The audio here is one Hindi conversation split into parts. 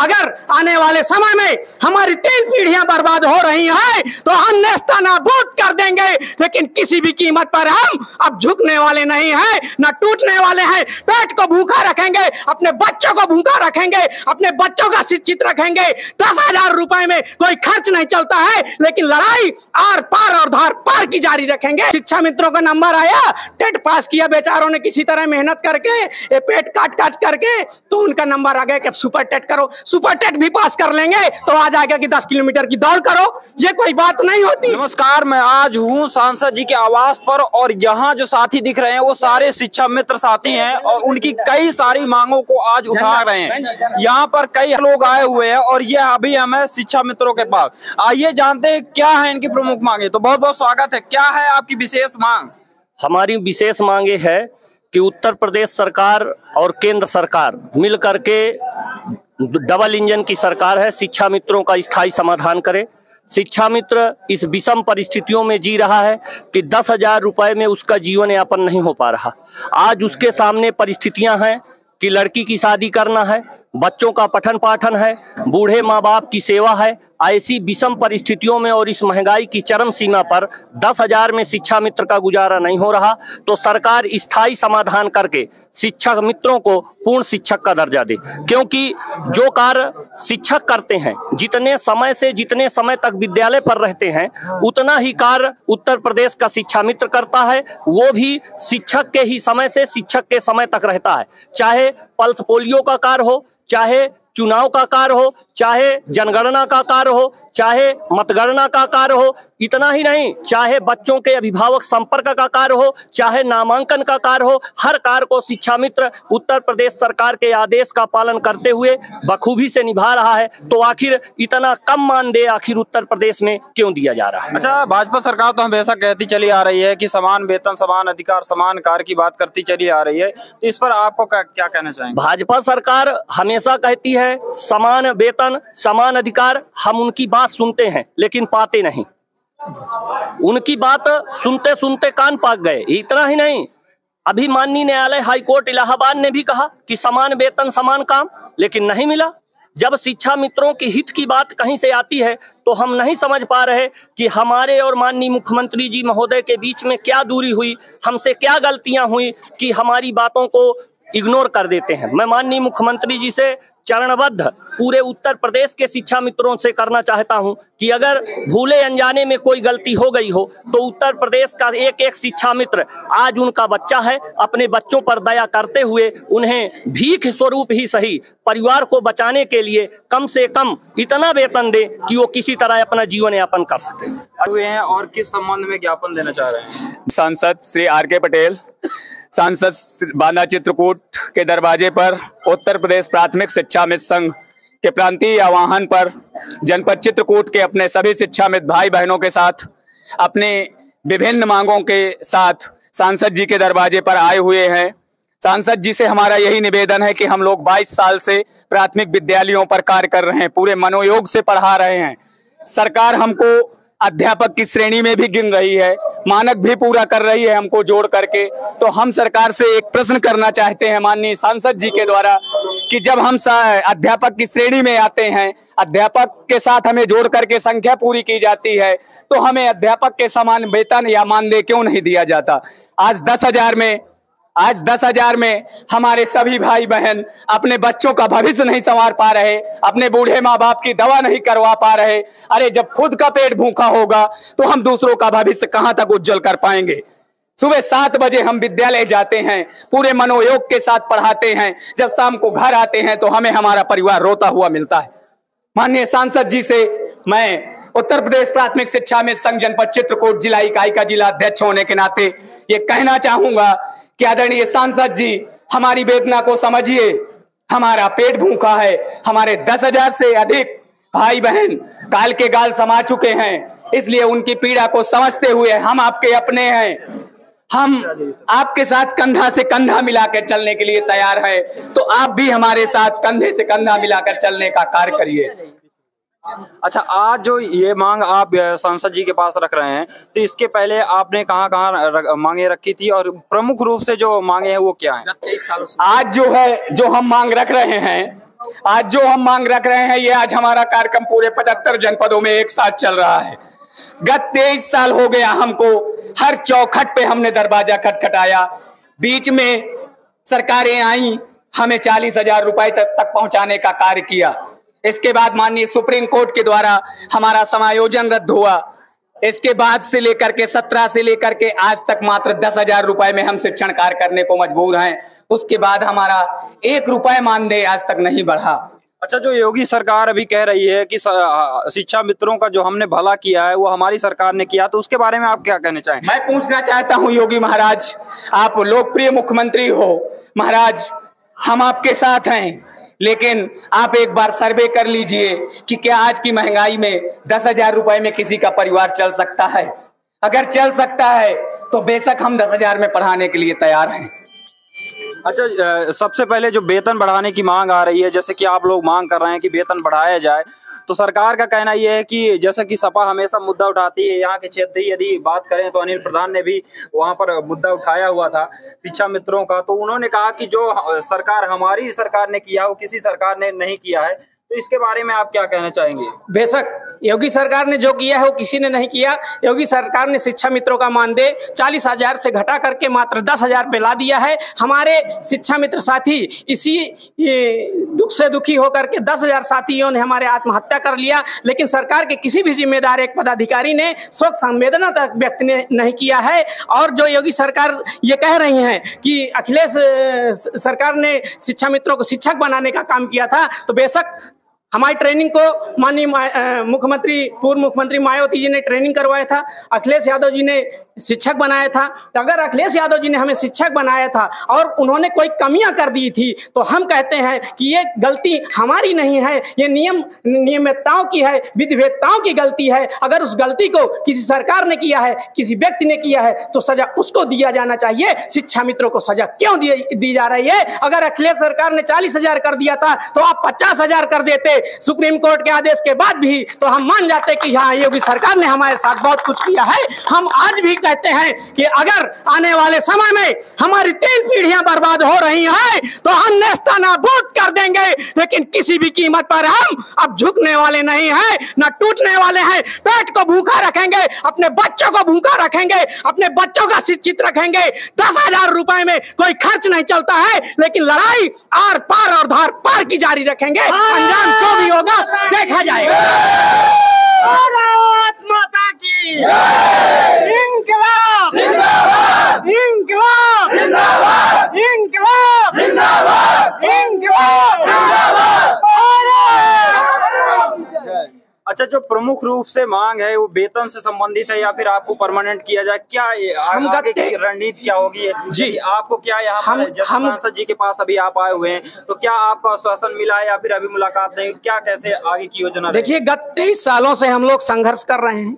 अगर आने वाले समय में हमारी 3 पीढ़ियां बर्बाद हो रही हैं तो हम नेस्तनाबूद कर देंगे, लेकिन किसी भी कीमत पर हम अब झुकने वाले नहीं हैं, न टूटने वाले हैं। पेट को भूखा रखेंगे, अपने बच्चों को भूखा रखेंगे, अपने बच्चों का शिक्षित रखेंगे। 10,000 रुपए में कोई खर्च नहीं चलता है, लेकिन लड़ाई आर पार और धार पार की जारी रखेंगे। शिक्षा मित्रों का नंबर आया, टेट पास किया बेचारों ने किसी तरह मेहनत करके, ये पेट काट काट करके, तो उनका नंबर आ गया कि अब सुपर टेट करो। सुपर टेट भी पास कर लेंगे तो आ जाएगा कि 10 किलोमीटर की दौड़ करो। ये कोई बात नहीं होती। नमस्कार, मैं आज हूँ सांसद जी के आवास पर और यहाँ जो साथी दिख रहे हैं वो सारे शिक्षा मित्र साथी हैं और उनकी कई सारी मांगों को आज उठा रहे हैं। यहाँ पर कई लोग आए हुए हैं और ये अभी हमें शिक्षा मित्रों के पास। आइए जानते हैं क्या है इनकी प्रमुख मांगे। तो बहुत बहुत स्वागत है। क्या है आपकी विशेष मांग? हमारी विशेष मांगे है कि उत्तर प्रदेश सरकार और केंद्र सरकार मिल करके, डबल इंजन की सरकार है, शिक्षा मित्रों का स्थायी समाधान करे। शिक्षा मित्र इस विषम परिस्थितियों में जी रहा है कि 10,000 रुपए में उसका जीवन यापन नहीं हो पा रहा। आज उसके सामने परिस्थितियां हैं कि लड़की की शादी करना है, बच्चों का पठन पाठन है, बूढ़े माँ बाप की सेवा है। ऐसी विषम परिस्थितियों में और इस महंगाई की चरम सीमा पर 10,000 में शिक्षा मित्र का गुजारा नहीं हो रहा, तो सरकार स्थायी समाधान करके शिक्षक मित्रों को पूर्ण शिक्षक का दर्जा दे। क्योंकि जो कार्य शिक्षक करते हैं, जितने समय से जितने समय तक विद्यालय पर रहते हैं, उतना ही कार्य उत्तर प्रदेश का शिक्षा मित्र करता है। वो भी शिक्षक के ही समय से शिक्षक के समय तक रहता है। चाहे पल्स पोलियो का कार्य हो, चाहे चुनाव का कार्य हो, चाहे जनगणना का कार्य हो, चाहे मतगणना का कार्य हो, इतना ही नहीं, चाहे बच्चों के अभिभावक संपर्क का कार्य हो, चाहे नामांकन का कार्य हो, हर कार्य को शिक्षा मित्र उत्तर प्रदेश सरकार के आदेश का पालन करते हुए बखूबी से निभा रहा है। तो आखिर इतना कम मानदेय आखिर उत्तर प्रदेश में क्यों दिया जा रहा है? अच्छा, भाजपा सरकार तो हमेशा कहती चली आ रही है कि समान वेतन, समान अधिकार, समान कार्य की बात करती चली आ रही है, तो इस पर आपको क्या कहना चाहेंगे? भाजपा सरकार हमेशा कहती है समान वेतन, समान अधिकार। हम उनकी बात सुनते हैं लेकिन पाते नहीं। उनकी बात सुनते सुनते कान पाक गए। इतना ही नहीं, अभी माननीय न्यायालय हाईकोर्ट इलाहाबाद ने भी कहा कि समान वेतन समान काम, लेकिन नहीं मिला। जब शिक्षा मित्रों की हित की बात कहीं से आती है तो हम नहीं समझ पा रहे कि हमारे और माननीय मुख्यमंत्री जी महोदय के बीच में क्या दूरी हुई, हमसे क्या गलतियां हुई कि हमारी बातों को इग्नोर कर देते हैं। मैं माननीय मुख्यमंत्री जी से चरणबद्ध पूरे उत्तर प्रदेश के शिक्षा मित्रों से करना चाहता हूं कि अगर भूले अनजाने में कोई गलती हो गई हो तो उत्तर प्रदेश का एक एक शिक्षा मित्र आज उनका बच्चा है, अपने बच्चों पर दया करते हुए उन्हें भीख स्वरूप ही सही परिवार को बचाने के लिए कम से कम इतना वेतन दे कि वो किसी तरह अपना जीवन यापन कर सके। हुए हैं और किस संबंध में ज्ञापन देना चाह रहे हैं? सांसद श्री आर.के. पटेल, सांसद बांदा चित्रकूट के दरवाजे पर उत्तर प्रदेश प्राथमिक शिक्षा मित्र संघ के प्रांतीय आह्वान पर जनपद चित्रकूट के अपने सभी शिक्षा मित्र भाई बहनों के साथ अपने विभिन्न मांगों के साथ सांसद जी के दरवाजे पर आए हुए हैं। सांसद जी से हमारा यही निवेदन है कि हम लोग 22 साल से प्राथमिक विद्यालयों पर कार्य कर रहे हैं, पूरे मनोयोग से पढ़ा रहे हैं। सरकार हमको अध्यापक की श्रेणी में भी गिन रही है, मानक भी पूरा कर रही है हमको जोड़ करके। तो हम सरकार से एक प्रश्न करना चाहते हैं माननीय सांसद जी के द्वारा कि जब हम अध्यापक की श्रेणी में आते हैं, अध्यापक के साथ हमें जोड़ करके संख्या पूरी की जाती है, तो हमें अध्यापक के समान वेतन या मानदेय क्यों नहीं दिया जाता? आज 10,000 में हमारे सभी भाई बहन अपने बच्चों का भविष्य नहीं संवार पा रहे, अपने बूढ़े माँ बाप की दवा नहीं करवा पा रहे। अरे जब खुद का पेट भूखा होगा तो हम दूसरों का भविष्य कहाँ तक उज्जवल कर पाएंगे? सुबह 7 बजे हम विद्यालय जाते हैं, पूरे मनोयोग के साथ पढ़ाते हैं, जब शाम को घर आते हैं तो हमें हमारा परिवार रोता हुआ मिलता है। माननीय सांसद जी से मैं उत्तर प्रदेश प्राथमिक शिक्षा मित्र संघ जनपद चित्रकूट जिला इकाई का जिला अध्यक्ष होने के नाते ये कहना चाहूंगा कि आदरणीय सांसद जी, हमारी वेदना को समझिए। हमारा पेट भूखा है, हमारे 10,000 से अधिक भाई बहन काल के गाल समा चुके हैं, इसलिए उनकी पीड़ा को समझते हुए हम आपके अपने हैं। हम आपके साथ कंधा से कंधा मिलाकर चलने के लिए तैयार हैं, तो आप भी हमारे साथ कंधे से कंधा मिलाकर चलने का कार्य करिए। अच्छा, आज जो ये मांग आप सांसद जी के पास रख रहे हैं, तो इसके पहले आपने कहाँ मांगे रखी थी और प्रमुख रूप से जो मांगे हैं वो क्या है? आज जो हम मांग रख रहे हैं, आज जो हम मांग रख रहे हैं, ये आज हमारा कार्यक्रम पूरे 75 जनपदों में एक साथ चल रहा है। गत 23 साल हो गया हमको, हर चौखट पे हमने दरवाजा खटखटाया। बीच में सरकारें आई, हमें 40,000 रुपए तक पहुंचाने का कार्य किया। इसके बाद माननीय सुप्रीम कोर्ट के द्वारा हमारा समायोजन रद्द हुआ। इसके बाद से लेकर के 17 से लेकर के आज तक मात्र 10,000 रुपए में हम शिक्षण कार्य करने को मजबूर हैं। उसके बाद हमारा 1 रुपए मानदेय आज तक नहीं बढ़ा। अच्छा, जो योगी सरकार अभी कह रही है कि शिक्षा मित्रों का जो हमने भला किया है वो हमारी सरकार ने किया, तो उसके बारे में आप क्या कहना चाहेंगे? मैं पूछना चाहता हूं योगी महाराज, आप लोकप्रिय मुख्यमंत्री हो महाराज, हम आपके साथ हैं, लेकिन आप एक बार सर्वे कर लीजिए कि क्या आज की महंगाई में 10,000 रुपए में किसी का परिवार चल सकता है? अगर चल सकता है तो बेशक हम 10,000 में पढ़ाने के लिए तैयार हैं। अच्छा, सबसे पहले जो वेतन बढ़ाने की मांग आ रही है, जैसे कि आप लोग मांग कर रहे हैं कि वेतन बढ़ाया जाए, तो सरकार का कहना यह है कि जैसे कि सपा हमेशा मुद्दा उठाती है, यहाँ के क्षेत्रीय यदि बात करें तो अनिल प्रधान ने भी वहां पर मुद्दा उठाया हुआ था शिक्षा मित्रों का, तो उन्होंने कहा कि जो सरकार हमारी सरकार ने किया वो किसी सरकार ने नहीं किया है, तो इसके बारे में आप क्या कहना चाहेंगे? बेशक योगी सरकार ने जो किया है वो किसी ने नहीं किया। योगी सरकार ने शिक्षा मित्रों का मानदेय 40,000 से घटा करके मात्र 10,000 पे ला दिया है। हमारे शिक्षा मित्र साथी इसी दुख से दुखी होकर के 10,000 साथियों ने हमारे आत्महत्या कर लिया, लेकिन सरकार के किसी भी जिम्मेदार एक पदाधिकारी ने शोक संवेदना तक व्यक्त नहीं किया है। और जो योगी सरकार ये कह रही है कि अखिलेश सरकार ने शिक्षा मित्रों को शिक्षक बनाने का काम किया था, तो बेशक हमारी ट्रेनिंग को माननीय पूर्व मुख्यमंत्री मायावती जी ने ट्रेनिंग करवाया था, अखिलेश यादव जी ने शिक्षक बनाया था। तो अगर अखिलेश यादव जी ने हमें शिक्षक बनाया था और उन्होंने कोई कमियां कर दी थी, तो हम कहते हैं कि ये गलती हमारी नहीं है, ये नियमितताओं की है, विधिवेदताओं की गलती है। अगर उस गलती को किसी सरकार ने किया है, किसी व्यक्ति ने किया है, तो सजा उसको दिया जाना चाहिए। शिक्षा मित्रों को सजा क्यों दी जा रही है? अगर अखिलेश सरकार ने 40,000 कर दिया था तो आप 50,000 कर देते सुप्रीम कोर्ट के आदेश के बाद भी, तो हम मान जाते कि हाँ, योगी सरकार ने हमारे साथ बहुत कुछ किया है। हम आज भी कहते हैं कि अगर आने वाले समय में हमारी 3 पीढ़ियां बर्बाद हो रही हैं तो हम नेस्तनाबूद कर देंगे, लेकिन किसी भी कीमत पर हम अब झुकने वाले नहीं हैं, न टूटने वाले हैं। पेट को भूखा रखेंगे, अपने बच्चों को भूखा रखेंगे, अपने बच्चों का शिक्षित रखेंगे। 10,000 रुपए में कोई खर्च नहीं चलता है, लेकिन लड़ाई आर पार और धार पार की जारी रखेंगे। अंजाम जो भी होगा देखा जाएगा। भारत माता की इंकलाब जिंदाबाद, इंकलाब जिंदाबाद, इंकलाब जिंदाबाद, इंकलाब जिंदाबाद। अच्छा, जो प्रमुख रूप से मांग है वो वेतन से संबंधित है या फिर आपको परमानेंट किया जाए, क्या आगे की रणनीति क्या होगी जी? आपको क्या यहाँ पर सांसद जी के पास अभी आप आए हुए हैं, तो क्या आपको आश्वासन मिला है या फिर अभी मुलाकात नहीं, क्या कैसे आगे की योजना? देखिए, गत 23 सालों से हम लोग संघर्ष कर रहे हैं।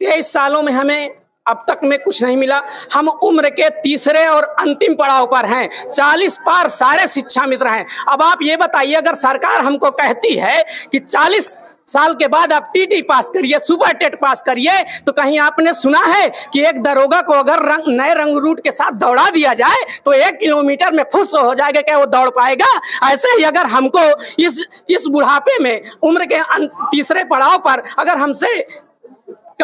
23 सालों में हमें अब तक में कुछ नहीं मिला। हम उम्र के तीसरे और अंतिम पड़ाव पर हैं। 40 पार सारे शिक्षा मित्र हैं। अब आप ये बताइए, अगर सरकार हमको कहती है कि 40 साल के बाद आप टीटी पास करिए, सुपर टेट पास करिए, तो कहीं आपने सुना है कि एक दरोगा को अगर नए रंग रूट के साथ दौड़ा दिया जाए तो 1 किलोमीटर में फुस हो जाएगा, क्या वो दौड़ पाएगा? ऐसे ही अगर हमको इस बुढ़ापे में उम्र के तीसरे पड़ाव पर अगर हमसे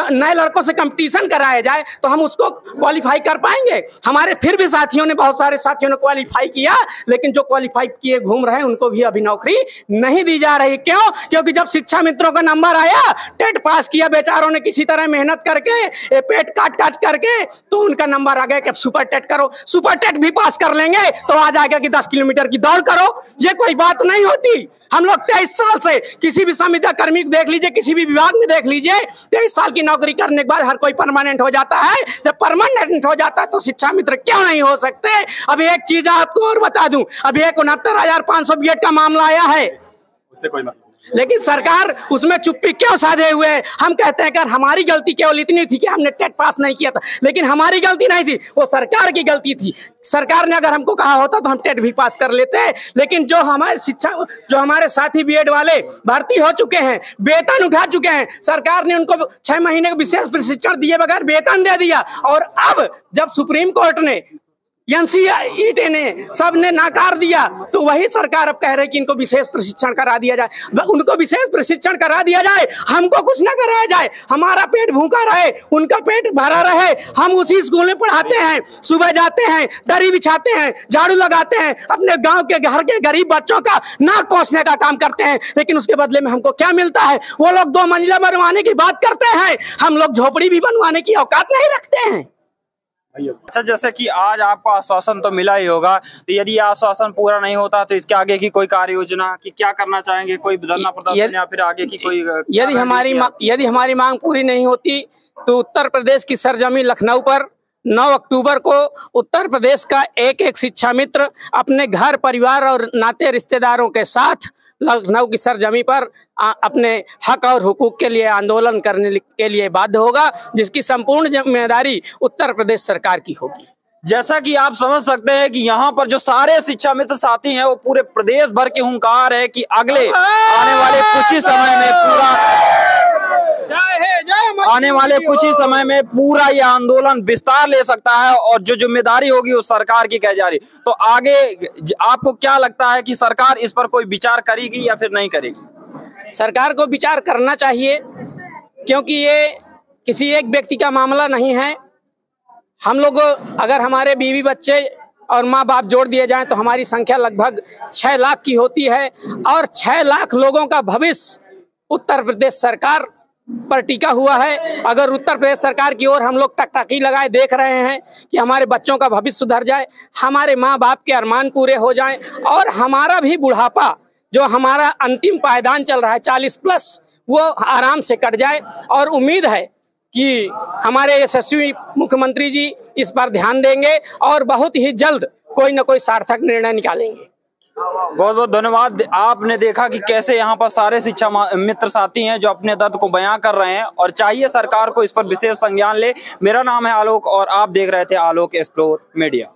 नए लड़कों से कंपटीशन कराया जाए तो हम उसको क्वालिफाई कर पाएंगे? हमारे फिर भी साथियों ने, बहुत सारे साथियों ने क्वालिफाई किया, लेकिन जो क्वालिफाई किए घूम रहे हैं उनको भी अभी नौकरी नहीं दी जा रही। क्यों? क्योंकि जब शिक्षा मित्रों का नंबर आया, टेट पास किया बेचारों ने किसी तरह मेहनत करके, पेट काट करके, तो उनका नंबर आ गया कि अब सुपर टेट करो। सुपर टेट भी पास कर लेंगे तो आ जाएगा कि 10 किलोमीटर की दौड़ करो। ये कोई बात नहीं होती। हम लोग 23 साल से किसी भी संविदा कर्मी को देख लीजिए, किसी भी विभाग में देख लीजिए, 23 साल की नौकरी करने के बाद हर कोई परमानेंट हो जाता है। जब परमानेंट हो जाता है तो शिक्षा मित्र क्यों नहीं हो सकते? अभी एक चीज आपको और बता दूं, अभी 69,500 बीएड का मामला आया है, उससे कोई मतलब, लेकिन सरकार उसमें चुप्पी क्यों साधे हुए है? हम कहते हैं कि हमारी गलती केवल इतनी थी कि हमने टेट पास नहीं किया था, लेकिन हमारी गलती नहीं थी, वो सरकार की गलती थी। सरकार ने अगर हमको कहा होता तो हम टेट भी पास कर लेते। लेकिन जो हमारे साथी बीएड वाले भर्ती हो चुके हैं, वेतन उठा चुके हैं, सरकार ने उनको 6 महीने का विशेष प्रशिक्षण दिए बगैर वेतन दे दिया। और अब जब सुप्रीम कोर्ट ने एनसीईटी ने सबने नाकार दिया, तो वही सरकार अब कह रही कि इनको विशेष प्रशिक्षण करा दिया जाए। उनको विशेष प्रशिक्षण करा दिया जाए, हमको कुछ ना कराया जाए, हमारा पेट भूखा रहे, उनका पेट भरा रहे। हम उसी स्कूल में पढ़ाते हैं, सुबह जाते हैं, दरी बिछाते हैं, झाड़ू लगाते हैं, अपने गांव के घर के गरीब बच्चों का नाक पोंछने का काम करते हैं, लेकिन उसके बदले में हमको क्या मिलता है? वो लोग 2 मंजिला बनवाने की बात करते हैं, हम लोग झोपड़ी भी बनवाने की औकात नहीं रखते हैं। अच्छा, जैसे कि आज आपको आश्वासन तो मिला ही होगा, तो यदि आश्वासन पूरा नहीं होता तो इसके आगे की कोई कार्य योजना कि क्या करना चाहेंगे? कोई धरना प्रदर्शन या फिर आगे की कोई यदि हमारी मांग पूरी नहीं होती तो उत्तर प्रदेश की सरजमी लखनऊ पर 9 अक्टूबर को उत्तर प्रदेश का एक एक शिक्षा मित्र अपने घर परिवार और नाते रिश्तेदारों के साथ लखनऊ की सरजमी पर अपने हक और हुकूक के लिए आंदोलन करने के लिए बाध्य होगा, जिसकी संपूर्ण जिम्मेदारी उत्तर प्रदेश सरकार की होगी। जैसा कि आप समझ सकते हैं कि यहाँ पर जो सारे शिक्षा मित्र साथी हैं वो पूरे प्रदेश भर के हुंकार है कि अगले आने वाले कुछ ही समय में पूरा ये आंदोलन विस्तार ले सकता है और जो जिम्मेदारी होगी वो सरकार की कह जा रही। तो आगे आपको क्या लगता है कि सरकार इस पर कोई विचार करेगी या फिर नहीं करेगी? सरकार को विचार करना चाहिए, क्योंकि ये किसी एक व्यक्ति का मामला नहीं है। हम लोग अगर हमारे बीवी बच्चे और माँ बाप जोड़ दिए जाएं तो हमारी संख्या लगभग 6 लाख की होती है, और 6 लाख लोगों का भविष्य उत्तर प्रदेश सरकार पर टिका हुआ है। अगर उत्तर प्रदेश सरकार की ओर हम लोग टकटकी लगाए देख रहे हैं कि हमारे बच्चों का भविष्य सुधर जाए, हमारे माँ बाप के अरमान पूरे हो जाएं, और हमारा भी बुढ़ापा जो हमारा अंतिम पायदान चल रहा है 40+ वो आराम से कट जाए। और उम्मीद है कि हमारे यशस्वी मुख्यमंत्री जी इस पर ध्यान देंगे और बहुत ही जल्द कोई न कोई सार्थक निर्णय निकालेंगे। बहुत बहुत धन्यवाद। आपने देखा कि कैसे यहाँ पर सारे शिक्षा मित्र साथी हैं जो अपने दर्द को बयां कर रहे हैं, और चाहिए सरकार को इस पर विशेष संज्ञान ले। मेरा नाम है आलोक और आप देख रहे थे आलोक एक्सप्लोर मीडिया।